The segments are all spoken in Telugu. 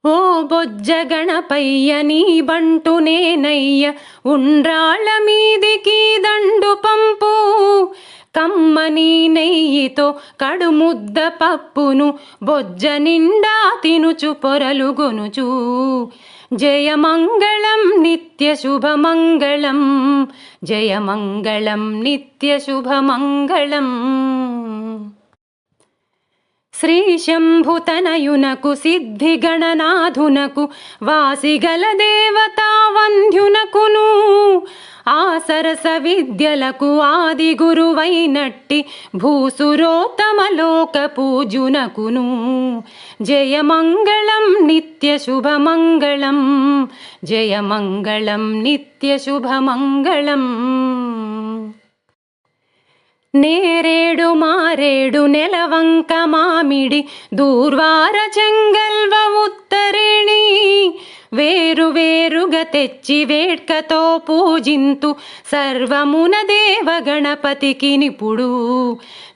ఓ బొజ్జ గణపయ్య నీ బంటు నేనయ్య ఉండ్రాళ్ళ మీదికి దండు పంపు కమ్మని నెయ్యితో కడుముద్ద పప్పును బొజ్జ నిండా తినుచు పొరలుగొనుచు జయమంగళం నిత్య శుభమంగళం జయమంగళం నిత్య శుభమంగళం శ్రీశంభుతనయునకు సిద్ధిగణనాథునకు వాసిగల దేవతా వంద్యునకును ఆసరస విద్యలకు ఆది గురువైనట్టి భూసురోత్తమలోక పూజునకును జయమంగళం నిత్య శుభమంగళం జయమంగళం నిత్య శుభమంగళం నేరేడు మారేడు నెలవంక మామిడి దూర్వార చెంగల్వ ఉత్తరేణి వేరువేరుగా తెచ్చి వేడ్కతో పూజింతు సర్వమున దేవ గణపతికి నిపుడు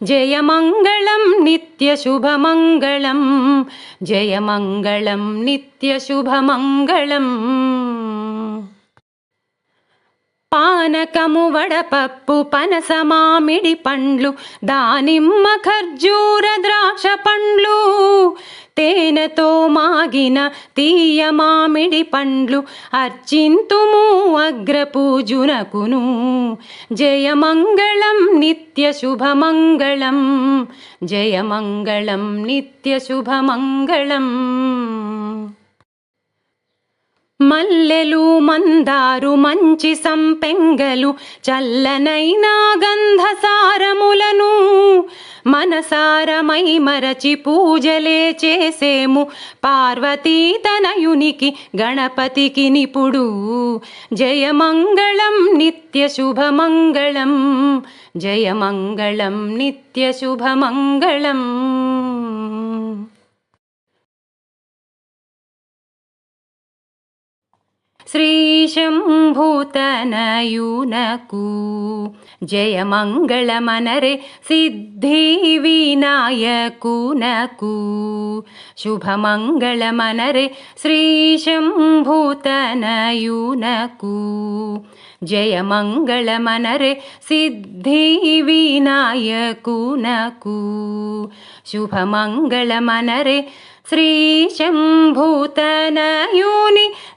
జయమంగళం నిత్య శుభమంగళం జయమంగళం నిత్య శుభమంగళం పానకము వడపప్పు పనస మామిడి పండ్లు దానిమ్మ ఖర్జూర ద్రాక్ష పండ్లు తేనెతో మాగిన తీయ మామిడి పండ్లు అర్చింతుము అగ్రపూజునకును జయమంగళం నిత్య శుభమంగళం జయమంగళం నిత్య శుభమంగళం మల్లెలు మందారు మంచి సంపెంగలు చల్లనైనా గంధసారములను మనసారమై మరచి పూజలే చేసేము పార్వతీ తనయునికి గణపతికి నిపుడు జయమంగళం నిత్య శుభమంగళం జయమంగళం నిత్య శుభమంగళం శ్రీశంభూతనయునకు జయమంగళమనరే సిద్ధి వినాయకునకు శుభమంగళమనరే శ్రీశంభూతనయునకు జయమంగళమనరే సిద్ధి వినాయకునకు శుభమంగళమనరే శ్రీశంభూతనయుని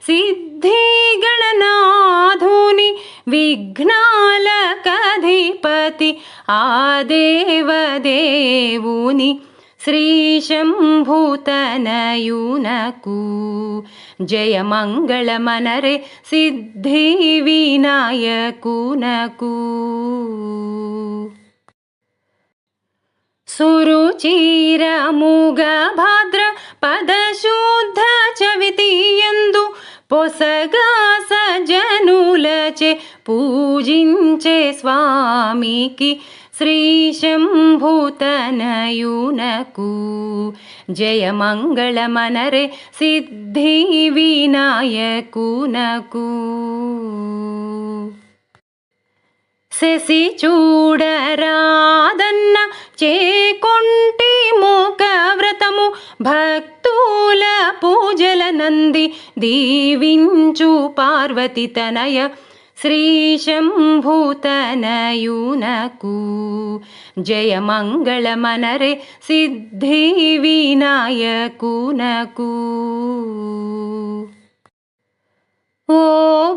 సిద్ధి గణనాథుని విఘ్నాలకధిపతి ఆ దేవదేవుని శ్రీశంభూతనయునకు జయమంగళమనరే సిద్ధి వినాయకునకు సురుచిరముగ భాద్ర పదశుద్ధ చవితియందు పొసగా సజనులచే పూజించే స్వామికి శ్రీశంభూతనయునకు జయమంగళమనరే సిద్ధి వినాయకునకు శశి చూడరాదన్న చేకొంటి మోక వ్రతము భక్తుల పూజల నంది దీవించు పార్వతి తనయ శ్రీశంభూతనయునకు జయమంగళమనరే సిద్ధి వినాయకునకు ఓ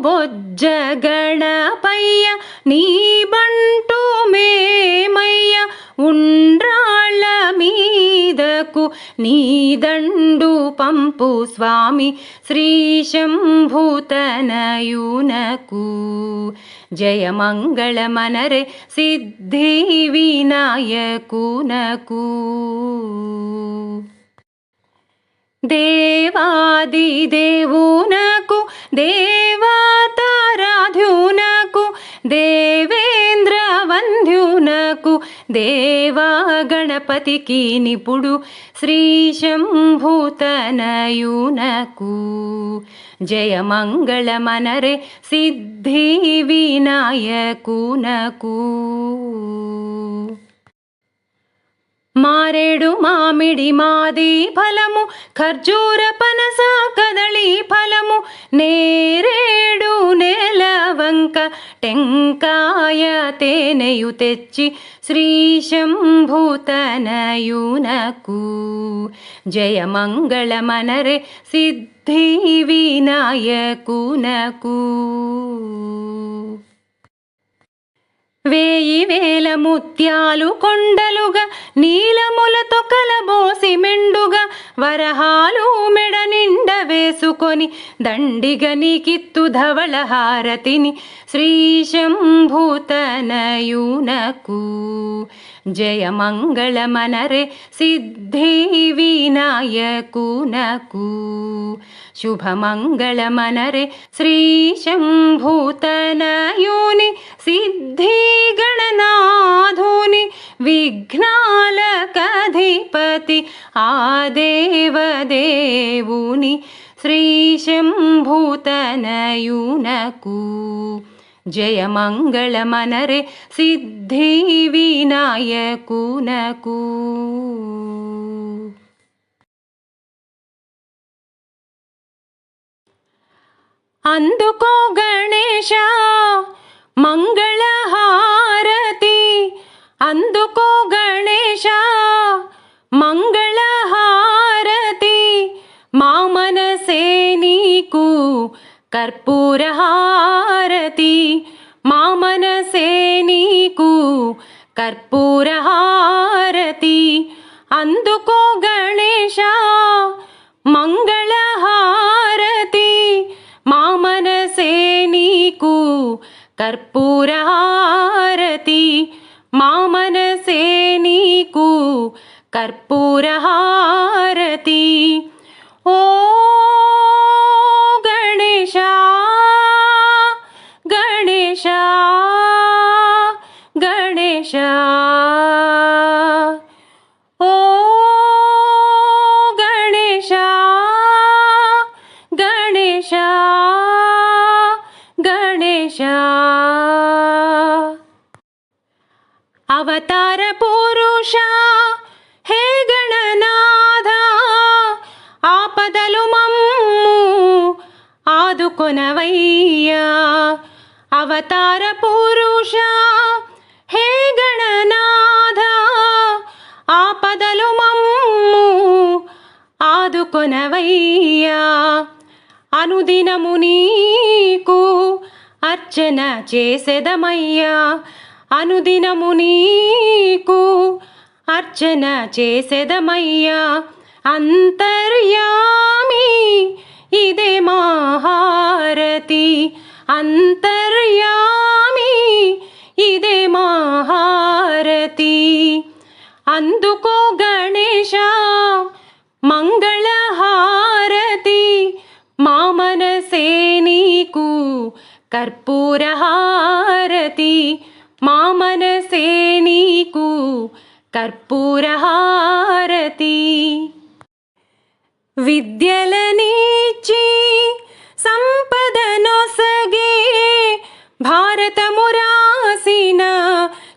బొజ్జ గణపయ్య నీ బంటు మేమయ్య ఉండ్రాళ్ళ మీదకు నీ దండు పంపు స్వామి శ్రీశంభూతనయునకు జయమంగళమనరే సిద్ధి వినాయకునకు దేవాది దేవునకు దేవతారాధ్యునకు దేవేంద్ర వంద్యునకు దేవా గణపతికి నిపుడు శ్రీశంభూతనయునకు జయమంగళమనరే సిద్ధి వినాయకునకు మారేడు మామిడి మాది ఫలము, ఖర్జూర పనస కదళి ఫలము, నేరేడు నేలవంక టెంకాయ తేనెయు తెచ్చి శ్రీ శంభుతనయునకు జయమంగళమనరే సిద్ధి వినాయకునకు. 1000 ముత్యాలు కొండలుగా నీలములతో కలబోసి మెండుగా వరహాలు మెడ నిండ వేసుకొని దండిగా నీకిత్తు ధవళ హారతిని శ్రీ శంభుతనయునకు జయమంగళమనరే సిద్ధి వినాయకునకు శుభమంగళమనరే శ్రీ శంభుతనయుని సిద్ధి గణనాథుని విఘ్నాలకధిపతి ఆ దేవదేవుని శ్రీ శంభుతనయునకు జయమంగళమనరే సిద్ధి వినాయకునకు. అందుకో గణేశ మంగళహారతి, అందుకో గణేశ మంగళహారతి, మా మనసే నీకు కర్పూరహారతి, మా మనసే నీకు కర్పూరహారతి. అందుకో గణేశ మంగళహారతి, మా మనసే నీకు కర్పూరహారతి, మా మనసే నీకు కర్పూరహారతి. ఓ గణేశ గణేశ గణేశ, ఓ గణేశ గణేశ గణేశ. అవతార పురుష హే గణనాథ, ఆపదలు మమ్ము ఆదుకొనవయ్యా. అవతార పురుష హే గణనాథ, ఆపదలు మమ్ము ఆదుకొనవయ్యా. అనుదినము నీకు అర్చన చేసెదమయ్యా, అనుదినము నీకు అర్చన చేసెదమయ్యా. అంతర్యామి ఇదే మా హారతి, అంతర్యామి ఇదే మా హారతి. అందుకో గణేశ మంగళహారతి, మా మనసే నీకు కర్పూరహారతి, మా మనసే నీకు కర్పూరహారతి. విద్యలనిచ్చి సంపదనొసగే భారతము రాసిన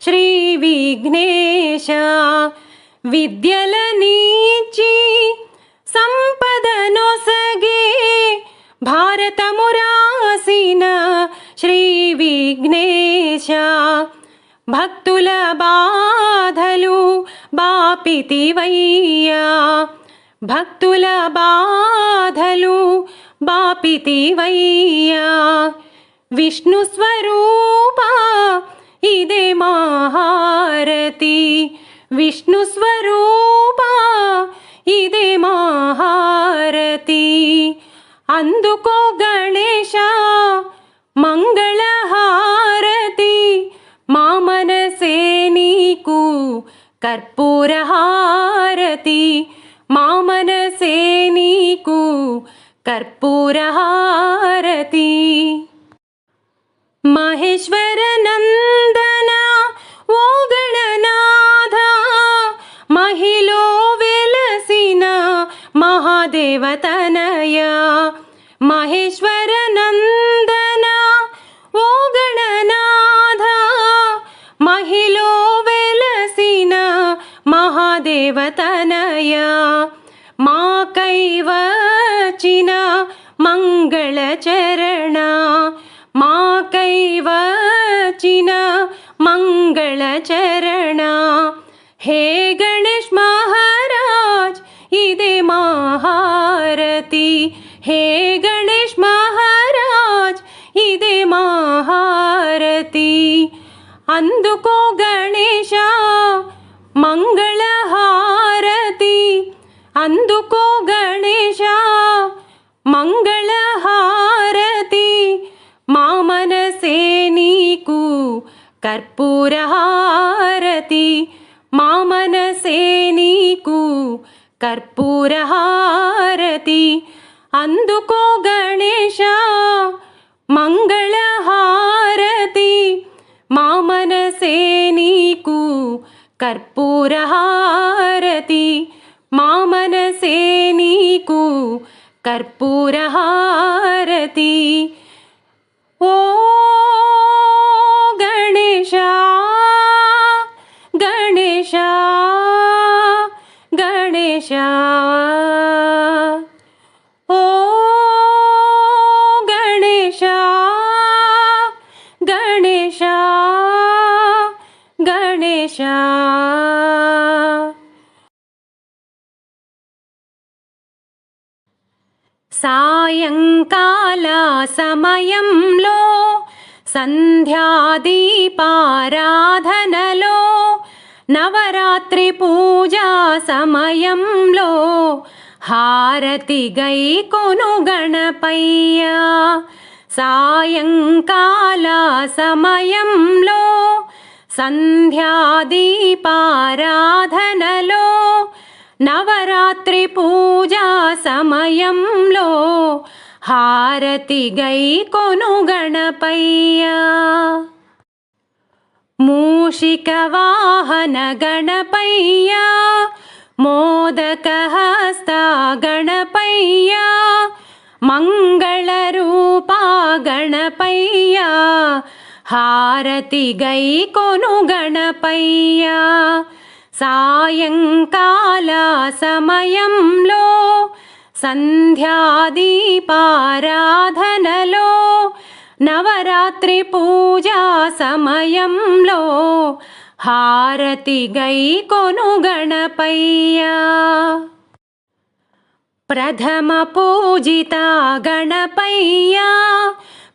శ్రీ విఘ్నేశ, విద్యలనిచ్చి సంపదనొసగే భారతము రాసిన శ్రీ విఘ్నేశ. భక్తుల బాధలు బాపితివయ్యా, భక్తుల బాధలు బాపితివయ్యా. విష్ణు స్వరూప ఇదే మా హారతి, విష్ణు స్వరూప ఇదే మా హారతి. అందుకో గణేశ మంగళహారతి, మా మనసే నీకు కర్పూరహారతి, మా మనసే నీకు కర్పూరహారతి. మహేశ్వర నందన ఓ గణనాథ, మహిలో వెలసిన మహాదేవతనయ. మహేశ్వర నందన ఓ గణనాథ, మహిలో వెలసిన మహాదేవతనయ. महादेवतनय माकैवचिन मङ्गलचरण माकैवचिन मङ्गलचरण हे गणेश महाराज इदे महारती हे गणेश महाराज इदे महारती అందుకో గణేశ మంగళహారతి అందుకో గణేశ మంగళహారతి మా మనసే నీకు కర్పూరహారతి మా మనసే నీకు కర్పూరహారతి అందుకో గణేశ మంగళహారతి మా మనసే నీకు కర్పూరహారతి మా మనసే నీకు కర్పూరహారతి ఓ గణేశ గణేశ గణేశ ఓ గణేశ గణేశ గణేశ సాయంకాల సమయంలో సంధ్యాదీపారాధనలో నవరాత్రి పూజా సమయంలో హారతి గైకొను గణపయ్య సాయంకాల సమయంలో సంధ్యాదీపారాధనలో నవరాత్రి పూజా సమయంలో హారతి గైకొను గణపయ్య మూషిక వాహన గణపయ్య మోదకహస్త గణపయ్య మంగళరూపా గణపయ్య హారతి గైకొను గణపయ్య సాయంకాల సమయంలో సంధ్యాదీపారాధనలో నవరాత్రి పూజా సమయంలో హారతి గైకొను గణపయ్య ప్రథమ పూజిత గణపయ్య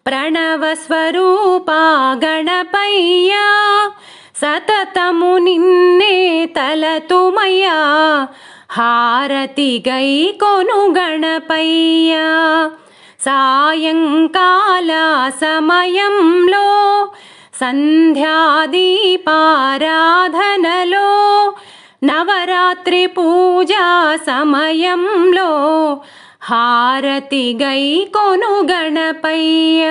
ప్రణవ స్వరూప గణపయ్య సతతము నిన్నే తలతుమయ్యా హారతి గైకొను గణపయ్య సాయంకాల సమయంలో సంధ్యాదీపారాధనలో నవరాత్రి పూజా సమయంలో హారతి గైకొను గణపయ్య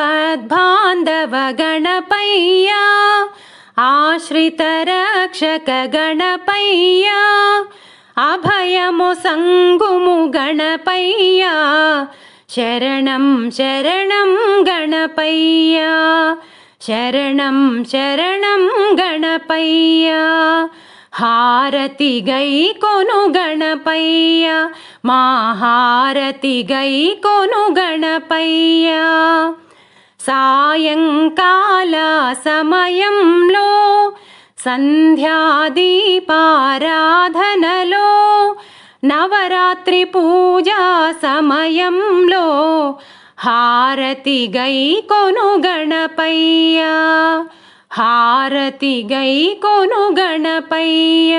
ఆపద్బాంధవ గణపయ్య ఆశ్రిత రక్షక గణపయ్య అభయము సంగుము గణపయ్య శరణం శరణం గణపయ్య శరణం శరణం గణపయ్య హారతి గైకొను గణపయ్య మా హారతి గైకొను గణపయ్య సాయంకాల సమయంలో సంధ్యాదీపారాధనలో నవరాత్రి పూజా సమయంలో హారతి గైకొను గణపయ్య హారతి గైకొను గణపయ్య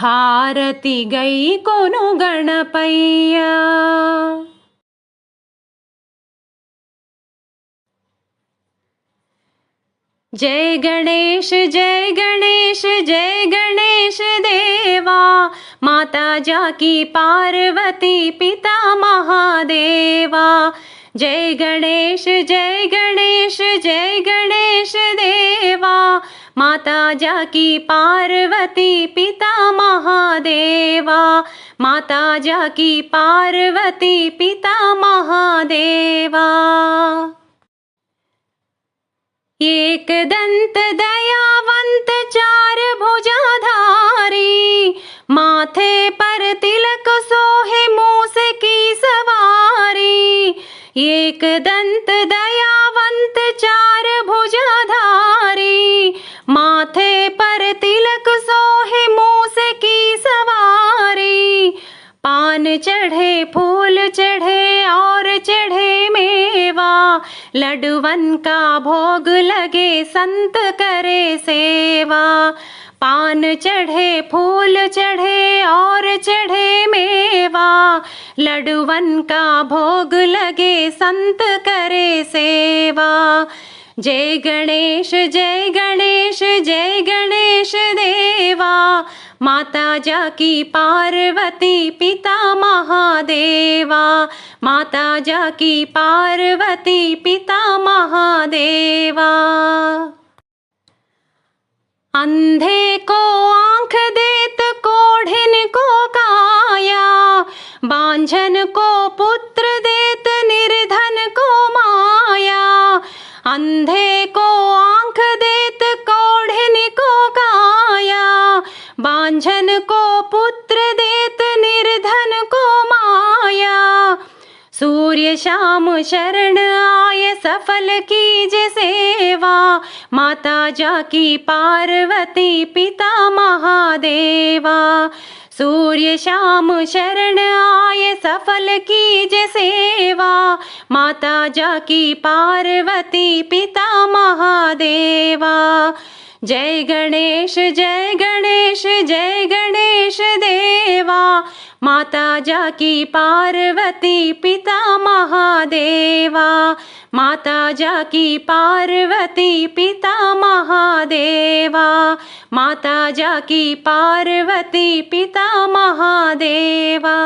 హారతి గైకొను గణపయ్య जय गणेश जय गणेश जय गणेश देवा माता जाकी पार्वती पिता महादेवा जय गणेश जय गणेश जय गणेश देवा माता जाकी पार्वती पिता महादेवा माता जाकी पार्वती पिता महादेवा एकदंत दयावंत एकदंत दयावंत चार भुजाधारी, माथे पर तिलक सोहे मूस की सवारी। पान चढ़े फूल चढ़े और चढ़े मेवा, लडुवन का भोग लगे संत करे सेवा। पान चढ़े फूल चढ़े और चढ़े मेवा, लडुवन का भोग लगे संत करे सेवा। जय गणेश जय गणेश जय गणेश देवा, माता जाकी पार्वती पिता महादेवा। माता जाकी पार्वती पिता महादेवा। अंधे को आंख देत कोढ़िन को काया, बांझन को पुत्र देत निर्धन को माया। अंधे को आंख देत कोढ़िन को काया, बांझन को पुत्र देत निर्धन को माया। सूर्य शाम शरण आय सफल कीज सेवा, माता जाकी पार्वती पिता महादेवा। सूर्य शाम शरण आय सफल कीज सेवा, माता जाकी पार्वती पिता महादेवा। जय गणेश जय गणेश जय गणेश देवा, माता जाकी पार्वती पिता महादेवा। माता जाकी पार्वती पिता महादेवा। माता जाकी पार्वती पिता महादेवा।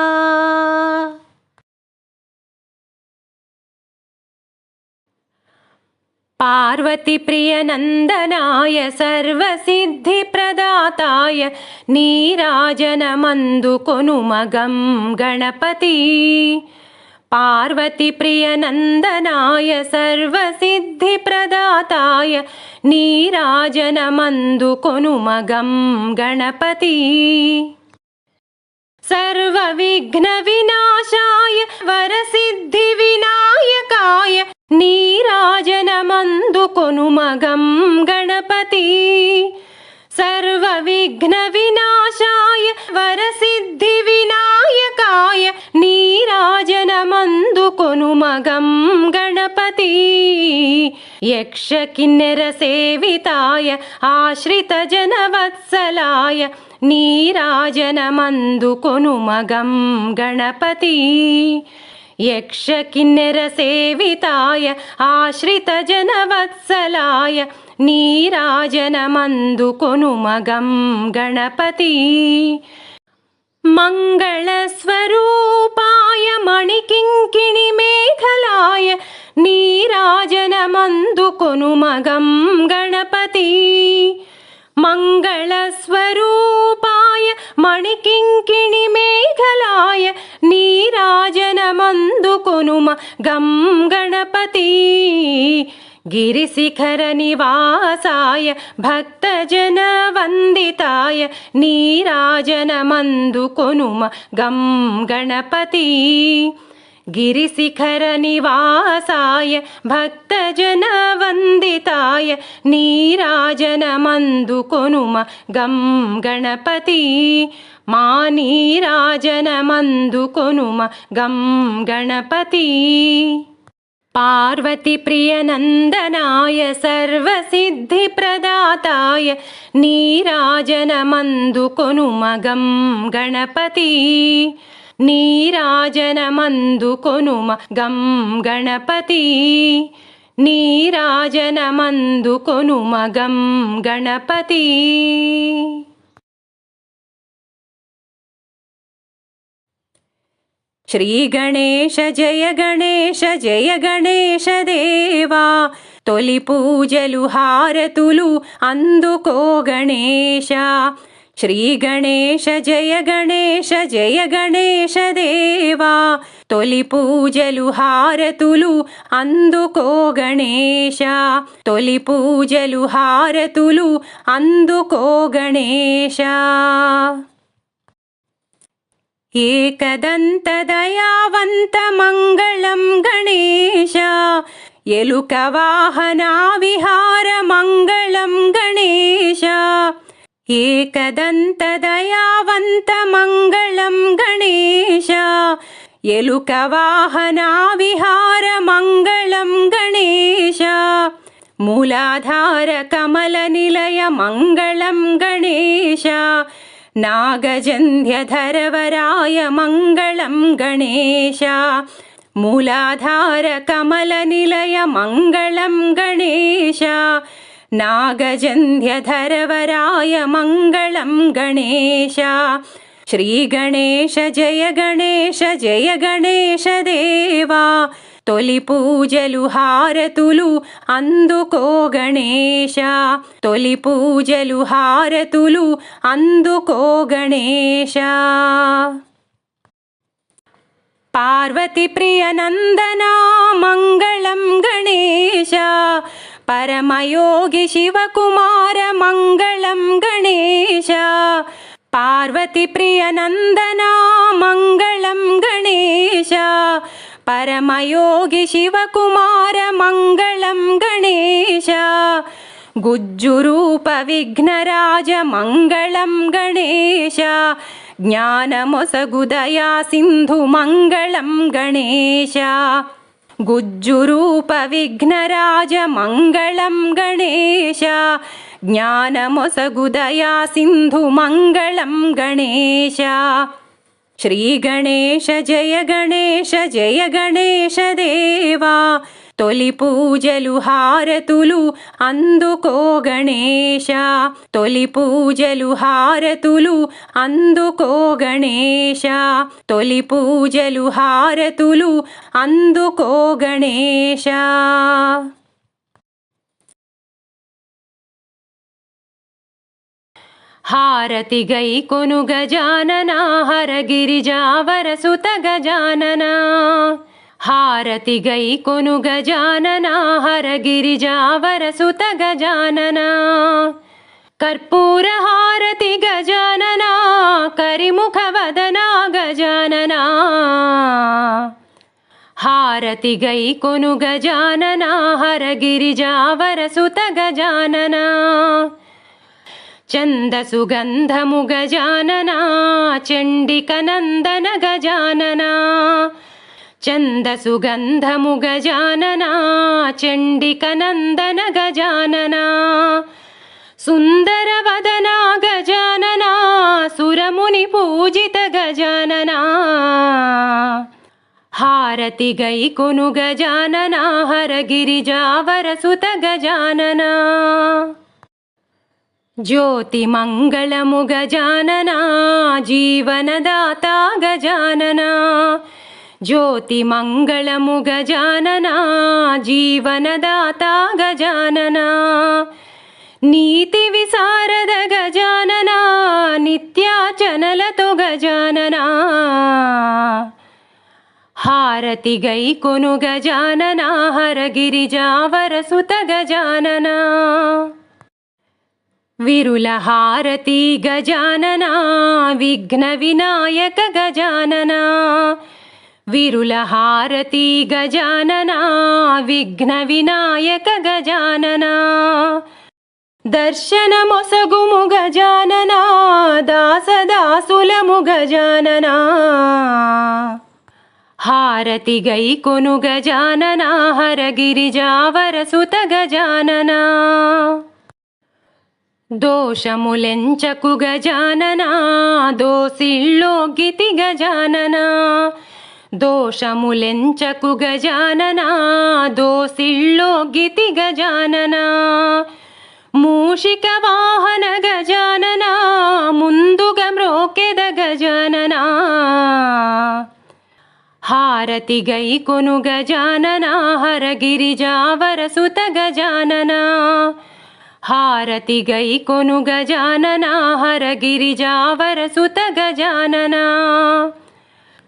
पार्वती प्रिय नंदनाय सर्वसिद्धिप्रदाताय, नीराजनमंदुकोनुमगं गणपति। पार्वती प्रिय नंदनाय सर्वसिद्धिप्रदाताय, नीराजनमंदुकोनुमगं गणपति। सर्वविघ्नविनाशाय वरसिद्धिविनायकाय, नीराजनमंदुकोनुमगं गणपति। सर्वविघ्नविनाशाय वरसिद्धिविनायकाय, नीराजनमंदुकोनुमगं गणपति। यक्षकिन्नरसेविताय आश्रितजनवत्सलाय, नीराजनमंदुकोनुमगं गणपति। यक्षकिन्नरसेविताय आश्रितजनवत्सलाय, नीराजनमंदुकोनुमगं गणपति। मंगलस्वरूपाय मणिकिङ्किणिमेखलाय, नीराजनमंदुकोनुमगं गणपति। मंगलस्वरूपाय मणिकिङ्किणिमेखलाय, नीराजनमंदुकोनुमगं गणपति। गिरिशिखरनिवासाय भक्तजनवन्दिताय, नीराजनमंदुकोनुमगं गणपति। गिरिशिखरनिवासाय भक्तजनवन्दिताय, नीराजनमंदुकोनुमगं गणपति। मा नीराजनमंदुकोनुमगं गणपति। पार्वती प्रिय नंदनाय सर्वसिद्धिप्रदाताय, नीराजनमंदुकोनुमगं गणपति। नीराजनमंदुकोनुमगं गणपति। नीराजनमंदुकोनुमगं गणपति। श्री गणेश जय गणेश देवा, तोली पूजलु हारतुलु अंदुको गणेश। श्री गणेश जय गणेश देवा, तोली पूजलु हारतुलु अंदुको गणेश। तोली पूजलु हारतुलु अंदुको गणेश। एकदन्तदयावन्त मङ्गलं गणेश एलुकवाहना विहार मङ्गलं गणेश एकदन्तदयावन्त मङ्गलं गणेश एलुकवाहना विहार मङ्गलं गणेश मूलाधार कमलनिलय मङ्गलं गणेश नागजन्ध्यधरवराय मङ्गलं गणेश मूलाधार कमलनिलय मङ्गलं गणेश नागजन्ध्यधरवराय मङ्गलं गणेश श्रीगणेश जय गणेश देवा తొలి పూజలు హారతులు అందుకో గణేశ తొలి పూజలు హారతులు అందుకో గణేశ పార్వతి ప్రియ నందన మంగళం గణేశ పరమయోగి శివకుమార మంగళం గణేశ పార్వతి ప్రియ నందన మంగళం గణేశ परमयोगी शिवकुमार मङ्गलं गणेश गुज्जुरूप विघ्नराज मङ्गलं गणेश ज्ञानमोसगुदया सिन्धु मङ्गलं गणेश गुज्जुरूप विघ्नराज मङ्गलं गणेश ज्ञानमोसगुदया सिन्धु मङ्गलं गणेश श्रीगणेश जय गणेश देवा తొలి పూజలు హారతులు అందుకో గణేశ తొలి పూజలు హారతులు అందుకో గణేశ తొలి పూజలు హారతులు అందుకో గణేశ హారతి గై కొను గజానన హరగిరిజావర సుత గజానన హారతి గై కొను గజానన హరగిరిజావర సుత గజానన కర్పూర హారతి గజానన కరిముఖ వదన గజానన హారతి గై కొను గజానన హరగిరిజావర సుత గజానన చందసుగంధము గజానన చండికనందన గజానన చందసుగంధము గజానన చండికనందన గజానన సుందర వదన గజానన సురముని పూజిత గజానన హారతి గై కొను గజానన హరగిరిజావర సుత గజానన జ్యోతిమంగళము గజానన జీవనదాత గజానన జ్యోతిమంగళము గజానన జీవనదాత గజానన నీతి విశారద గజానన నిత్యాచనలతో గజానన హారతి గై కొను గజానన హరగిరిజావర సుత గజానన విరుల హారతి గజానన విఘ్న వినాయక గజానన విరుల హారతి గజానన విఘ్న వినాయక గజానన దర్శనమొసగుము గజానన దాసదాసులము గజానన హారతి గై కొను గజానన హరగిరిజావర సుత గజానన దోషములెంచకు గజానన దోసిళ్ళోగితి గజానన దోషములెంచకు గజానన దోసిళ్ళోగితి గజానన మూషిక వాహన గజానన ముందుగా మ్రోకెద గజానన హారతి గై కొను గజానన హరగిరిజావర సుత గజానన హారతి గై కొను గజానన హరగిరిజావర సుత గజానన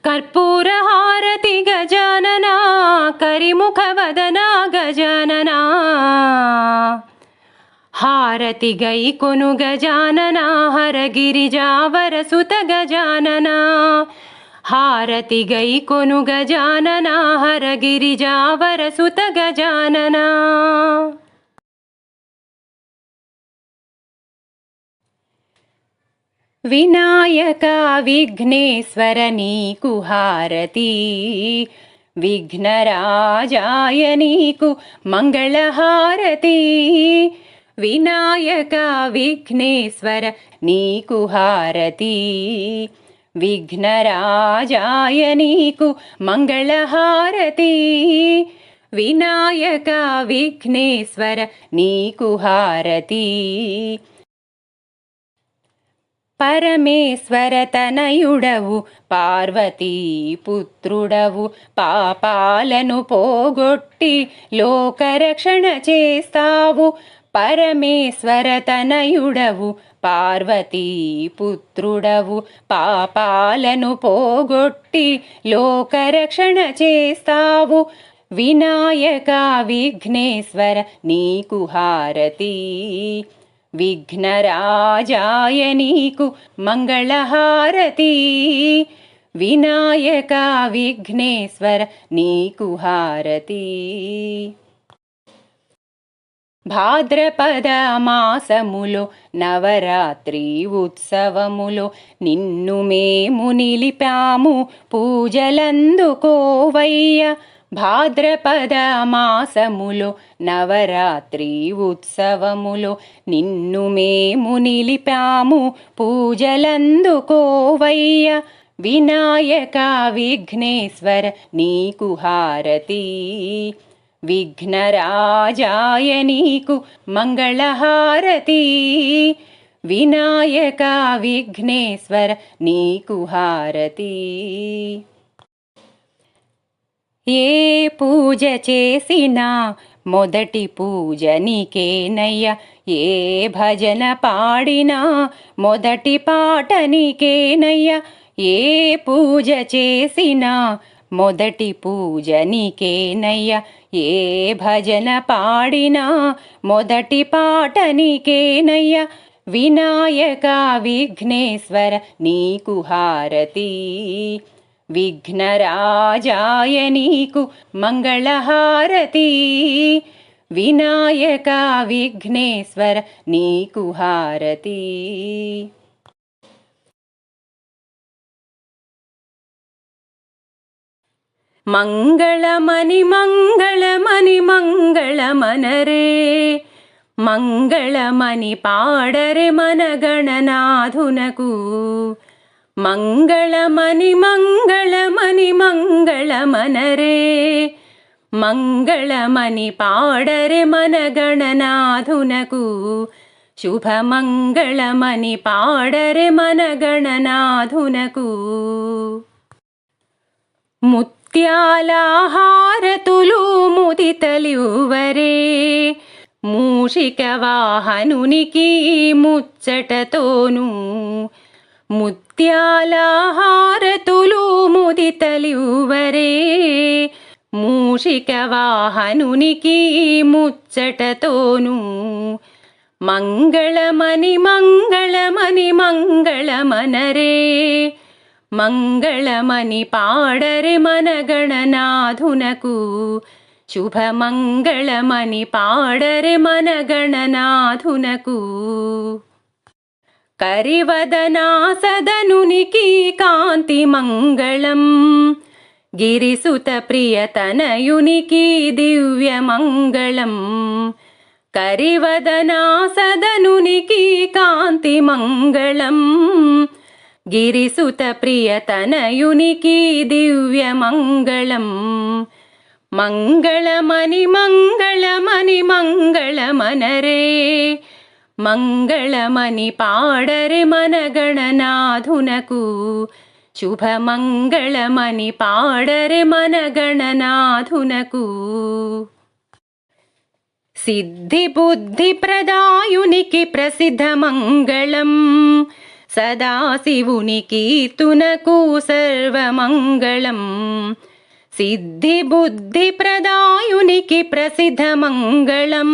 కర్పూర హారతి గజానన కరిముఖ వదన గజానన హారతి గై కొను గజానన హరగిరిజావర సుత గజానన హారతి గై కొను గజానన హరగిరిజావరసుత గజానన. వినాయక విఘ్నేశ్వర నీకు హారతి, విఘ్నరాజాయ నీకు మంగళహారతి. వినాయక విఘ్నేశ్వర నీకు హారతి, విఘ్నరాజాయ నీకు మంగళహారతి. వినాయక విఘ్నేశ్వర నీకు హారతి. పరమేశ్వర తనయుడవు పార్వతీ పుత్రుడవు, పాపాలను పోగొట్టి లోకరక్షణ చేస్తావు. పరమేశ్వర తనయుడవు పార్వతీ పుత్రుడవు, పాపాలను పోగొట్టి లోకరక్షణ చేస్తావు. వినాయక విఘ్నేశ్వర నీకు హారతి, విఘ్నరాజాయ నీకు మంగళహారతి. వినాయక విఘ్నేశ్వర నీకు హారతి. భాద్రపద మాసములో నవరాత్రి ఉత్సవములో నిన్ను మేము నిలిపాము పూజలందుకోవయ్య. భాద్రపద మాసములో నవరాత్రి ఉత్సవములో నిన్ను మేము నిలిపాము పూజలందుకోవయ్య. వినాయక విఘ్నేశ్వర నీకు హారతి, విఘ్నరాజాయ నీకు మంగళహారతి. వినాయక విఘ్నేశ్వర నీకు హారతి. ఏ పూజ చేసినా మొదటి పూజ నీకేనయ్య, ఏ భజన పాడినా మొదటి పాట నీకేనయ్య. ఏ పూజ చేసినా మొదటి పూజ నీకేనయ్య, ఏ భజన పాడినా మొదటి పాట నీకేనయ్య. వినాయక విఘ్నేశ్వర నీకు హారతి, విఘ్నరాజాయ నీకు మంగళహారతి. వినాయక విఘ్నేశ్వర నీకు హారతి. మంగళమని మంగళమని మంగళమనరే, మంగళమని పాడరే మన గణనాథునకు. మంగళమని మంగళమని మంగళమనరే, మంగళమని పాడరే మన గణనాథునకు. శుభమంగళమని పాడరే మన గణనాథునకు. ముత్యాల హారతులు ముదితలివ్వరే, మూషిక వాహనునికి ముచ్చటతోను. ముత్యాల హారతులు ముదితలివ్వరే, మూషిక వాహనునికి ముచ్చటతోను. మంగళమని మంగళమని మంగళమనరే, మంగళమని పాడరే మన గణనాథునకు. శుభమంగళమని పాడరే మన గణనాథునకు. కరివదనా సదనునికి కాంతి మంగళం, గిరిసుత ప్రియతనయునికి దివ్య మంగళం. కరివదనా సదనునికి కాంతి మంగళం, గిరిసుత ప్రియతనయునికి దివ్య మంగళం. మంగళమని మంగళమని మంగళమనరే, మంగళమని పాడరే మన గణనాథునకు. శుభమంగళమని పాడరే మన గణనాథునకు. సిద్ధి బుద్ధి ప్రదాయునికి ప్రసిద్ధ మంగళం, సదాశివునికి తునకు సర్వమంగళం. సిద్ధి బుద్ధి ప్రదాయునికి ప్రసిద్ధ మంగళం,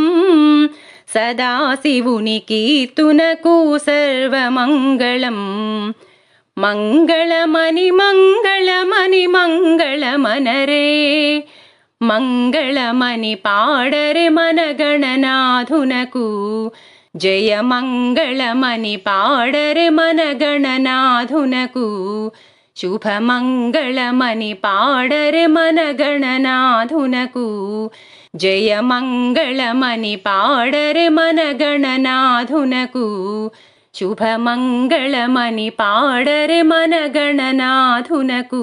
సదాశివునికి తునకు సర్వమంగళం. మంగళమని మంగళమని మంగళమనరే మంగళమని పాడరే మన గణనాథునకు జయ మంగళమని పాడరే మన గణనాథునకు శుభమంగళమని పాడరే మన గణనాథునకు జయ మంగళమని పాడరే మన గణనాథునకు శుభమంగళమని పాడరే మన గణనాథునకు.